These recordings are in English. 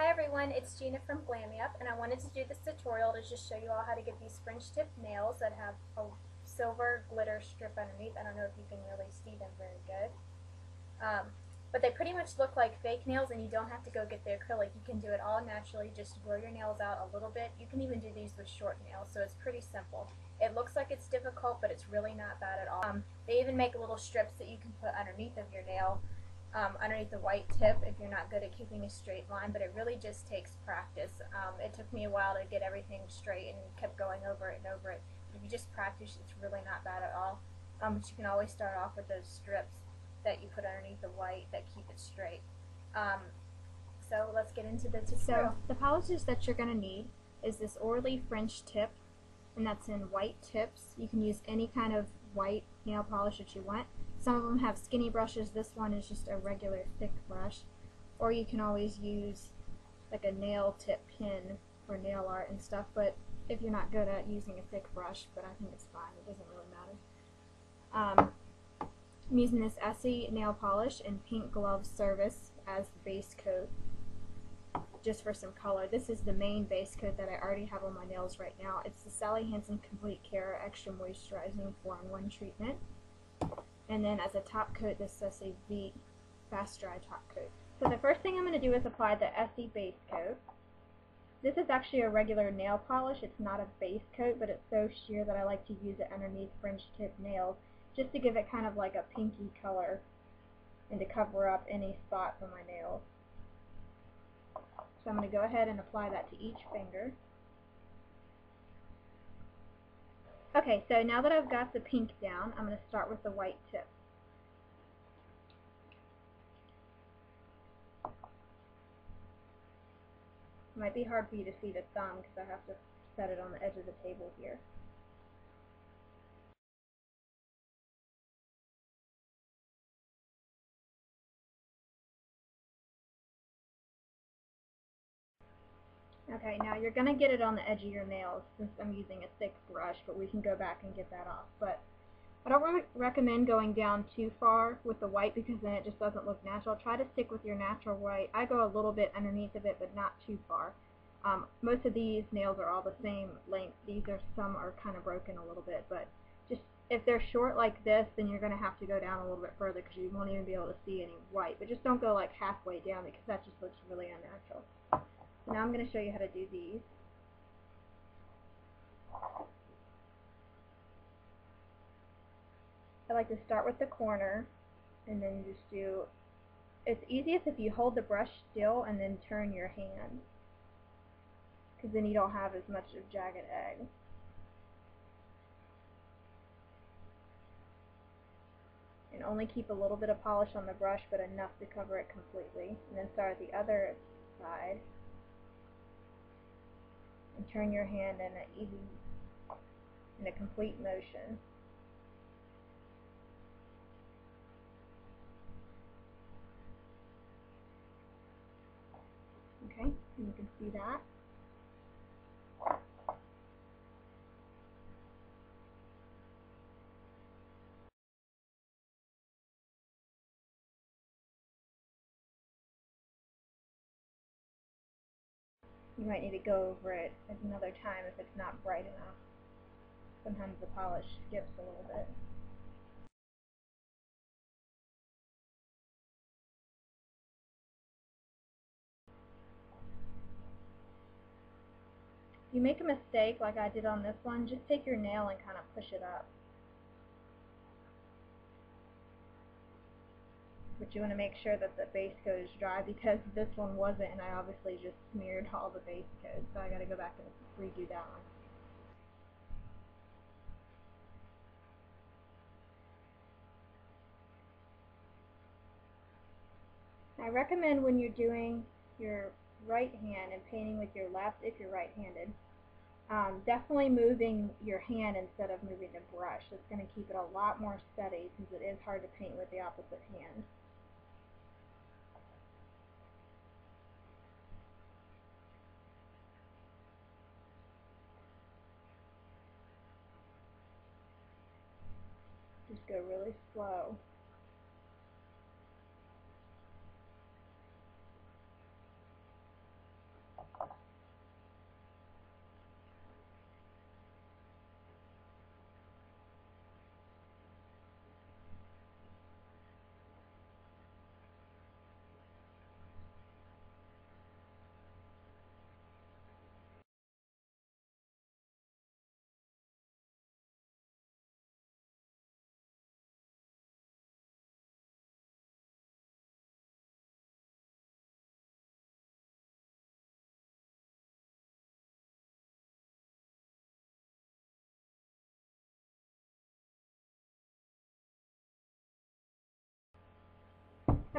Hi everyone, it's Gina from Glam-me-up, and I wanted to do this tutorial to just show you all how to get these French tip nails that have a silver glitter strip underneath. I don't know if you can really see them very good. But they pretty much look like fake nails, and you don't have to go get the acrylic. You can do it all naturally, just grow your nails out a little bit. You can even do these with short nails, so it's pretty simple. It looks like it's difficult, but it's really not bad at all. They even make little strips that you can put underneath of your nail. Underneath the white tip if you're not good at keeping a straight line, but it really just takes practice. It took me a while to get everything straight and kept going over it and over it. If you just practice, it's really not bad at all. But you can always start off with those strips that you put underneath the white that keep it straight. So let's get into the tutorial. So the polishes that you're going to need is this Orly French tip, and that's in white tips. You can use any kind of white nail polish that you want. Some of them have skinny brushes. This one is just a regular thick brush. Or you can always use like a nail tip pin for nail art and stuff, but if you're not good at using a thick brush, but I think it's fine, it doesn't really matter. I'm using this Essie nail polish in Pink Glove Service as the base coat, just for some color. This is the main base coat that I already have on my nails right now. It's the Hansen Complete Care Extra Moisturizing 4-in-1 treatment. And then as a top coat, this is a Vete Fast Dry Top Coat. So the first thing I'm going to do is apply the Essie base coat. This is actually a regular nail polish. It's not a base coat, but it's so sheer that I like to use it underneath French tip nails just to give it kind of like a pinky color and to cover up any spots on my nails. So I'm going to go ahead and apply that to each finger. Okay, so now that I've got the pink down, I'm going to start with the white tip. It might be hard for you to see the thumb because I have to set it on the edge of the table here. Okay, now you're going to get it on the edge of your nails since I'm using a thick brush, but we can go back and get that off. But I don't recommend going down too far with the white because then it just doesn't look natural. Try to stick with your natural white. I go a little bit underneath of it, but not too far. Most of these nails are all the same length. Some are kind of broken a little bit, but just if they're short like this, then you're going to have to go down a little bit further because you won't even be able to see any white. But just don't go like halfway down because that just looks really unnatural. So now I'm going to show you how to do these. I like to start with the corner and then just do, it's easiest if you hold the brush still and then turn your hand, because then you don't have as much of jagged edge. And only keep a little bit of polish on the brush, but enough to cover it completely. And then start at the other side and turn your hand in a complete motion. Okay, you can see that. You might need to go over it another time if it's not bright enough. Sometimes the polish skips a little bit. If you make a mistake like I did on this one, just take your nail and kind of push it up. But you want to make sure that the base coat is dry because this one wasn't, and I obviously just smeared all the base coat, so I got to go back and redo that one. I recommend when you're doing your right hand and painting with your left, if you're right-handed, definitely moving your hand instead of moving the brush. It's going to keep it a lot more steady since it is hard to paint with the opposite hand. Just go really slow.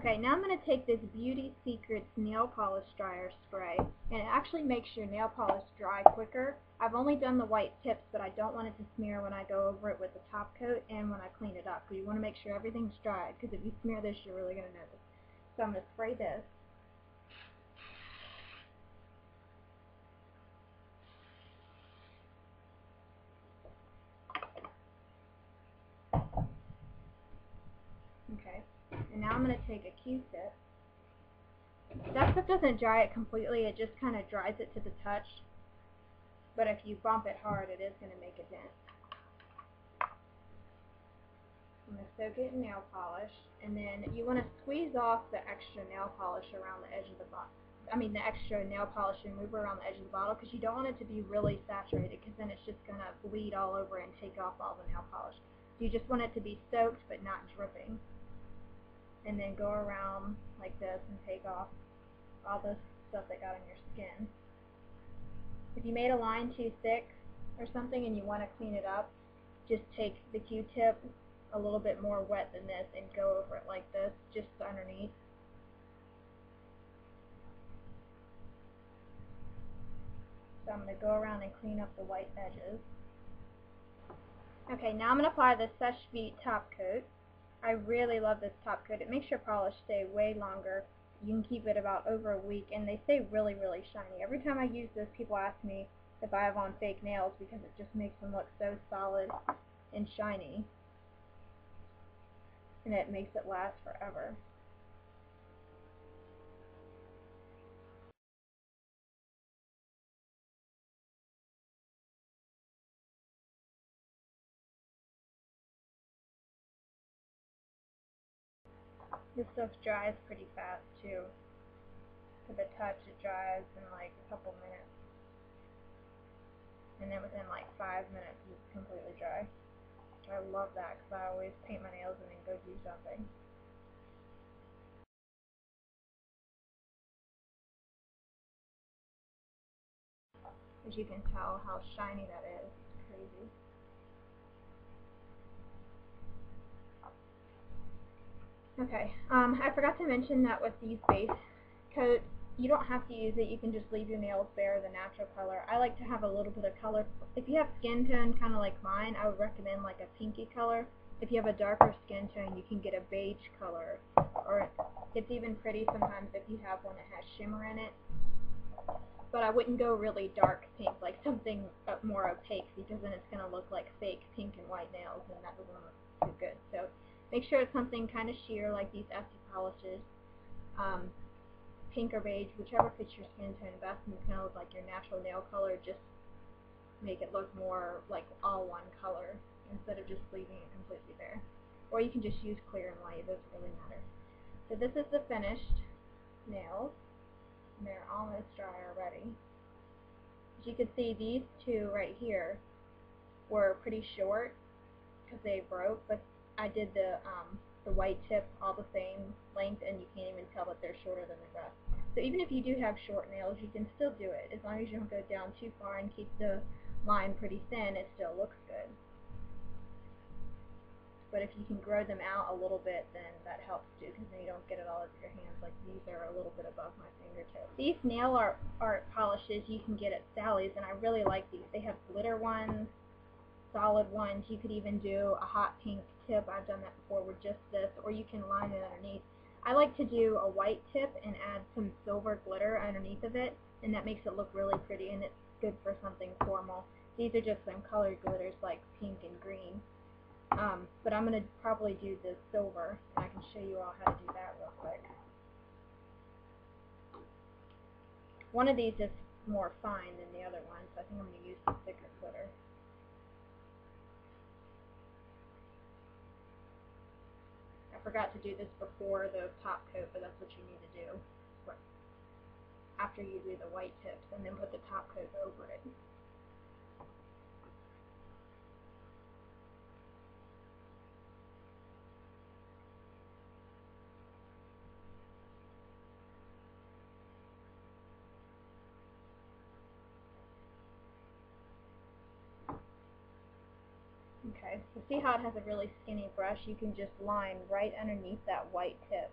Okay, now I'm going to take this Beauty Secrets nail polish dryer spray, and it actually makes your nail polish dry quicker. I've only done the white tips, but I don't want it to smear when I go over it with the top coat and when I clean it up. So you want to make sure everything's dry, because if you smear this, you're really going to notice. So I'm going to spray this. Okay, and now I'm going to take a Q-tip. That stuff doesn't dry it completely, it just kind of dries it to the touch. But if you bump it hard, it is going to make a dent. I'm going to soak it in nail polish, and then you want to squeeze off the extra nail polish around the edge of the bottle. The extra nail polish remover around the edge of the bottle, because you don't want it to be really saturated, because then it's just going to bleed all over and take off all the nail polish. So you just want it to be soaked but not dripping. And then go around like this and take off all the stuff that got on your skin. If you made a line too thick or something and you want to clean it up, just take the Q-tip a little bit more wet than this and go over it like this, just underneath. So I'm going to go around and clean up the white edges. Okay, now I'm going to apply the Seche Vete top coat. I really love this top coat. It makes your polish stay way longer. You can keep it about over a week, and they stay really, really shiny. Every time I use this, people ask me if I have on fake nails, because it just makes them look so solid and shiny, and it makes it last forever. This stuff dries pretty fast too. To the touch, it dries in like a couple minutes, and then within like 5 minutes it's completely dry. I love that, because I always paint my nails and then go do something. As you can tell how shiny that is. It's crazy. Okay, I forgot to mention that with these base coats, you don't have to use it. You can just leave your nails bare, the natural color. I like to have a little bit of color. If you have skin tone kind of like mine, I would recommend like a pinky color. If you have a darker skin tone, you can get a beige color. Or it's even pretty sometimes if you have one that has shimmer in it. But I wouldn't go really dark pink, like something more opaque, because then it's going to look like fake pink and white nails, and that doesn't look too good. So make sure it's something kind of sheer, like these Essie polishes. Pink or beige, whichever fits your skin tone best, and it's going to look like your natural nail color. Just make it look more like all one color, instead of just leaving it completely bare. Or you can just use clear and white, it doesn't really matter. So this is the finished nails. And they're almost dry already. As you can see, these two right here were pretty short because they broke, but I did the white tip all the same length, and you can't even tell that they're shorter than the rest. So even if you do have short nails, you can still do it. As long as you don't go down too far and keep the line pretty thin, it still looks good. But if you can grow them out a little bit, then that helps too, because then you don't get it all over your hands. Like these are a little bit above my fingertips. These nail art polishes you can get at Sally's, and I really like these. They have glitter ones, solid ones. You could even do a hot pink tip. I've done that before with just this, or you can line it underneath. I like to do a white tip and add some silver glitter underneath of it, and that makes it look really pretty, and it's good for something formal. These are just some colored glitters like pink and green. But I'm going to probably do the silver, and I can show you all how to do that real quick. One of these is more fine than the other one, so I think I'm going to use the thicker glitter. I forgot to do this before the top coat, but that's what you need to do after you do the white tips, and then put the top coat over it. Okay, so see how it has a really skinny brush? You can just line right underneath that white tip.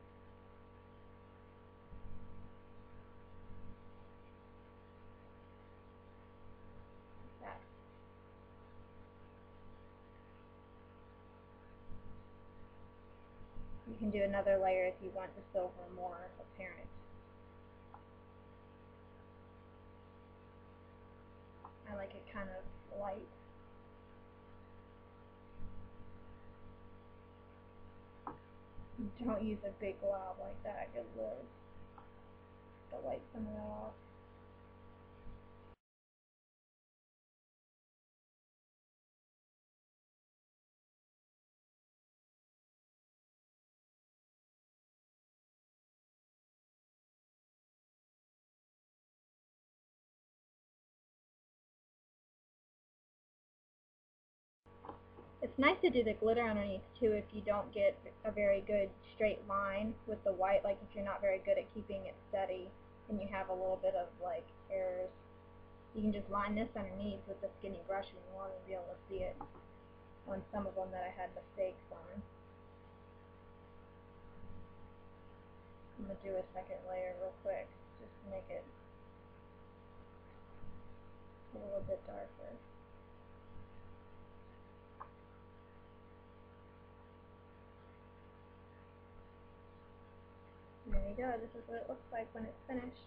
You can do another layer if you want the silver more apparent. I like it kind of light. Don't use a big glob like that, good lord. But wipe some of that off. It's nice to do the glitter underneath too if you don't get a very good straight line with the white, like if you're not very good at keeping it steady and you have a little bit of like errors. You can just line this underneath with the skinny brush if you want to be able to see it on some of them that I had mistakes on. I'm going to do a second layer real quick just to make it a little bit darker. There you go, this is what it looks like when it's finished.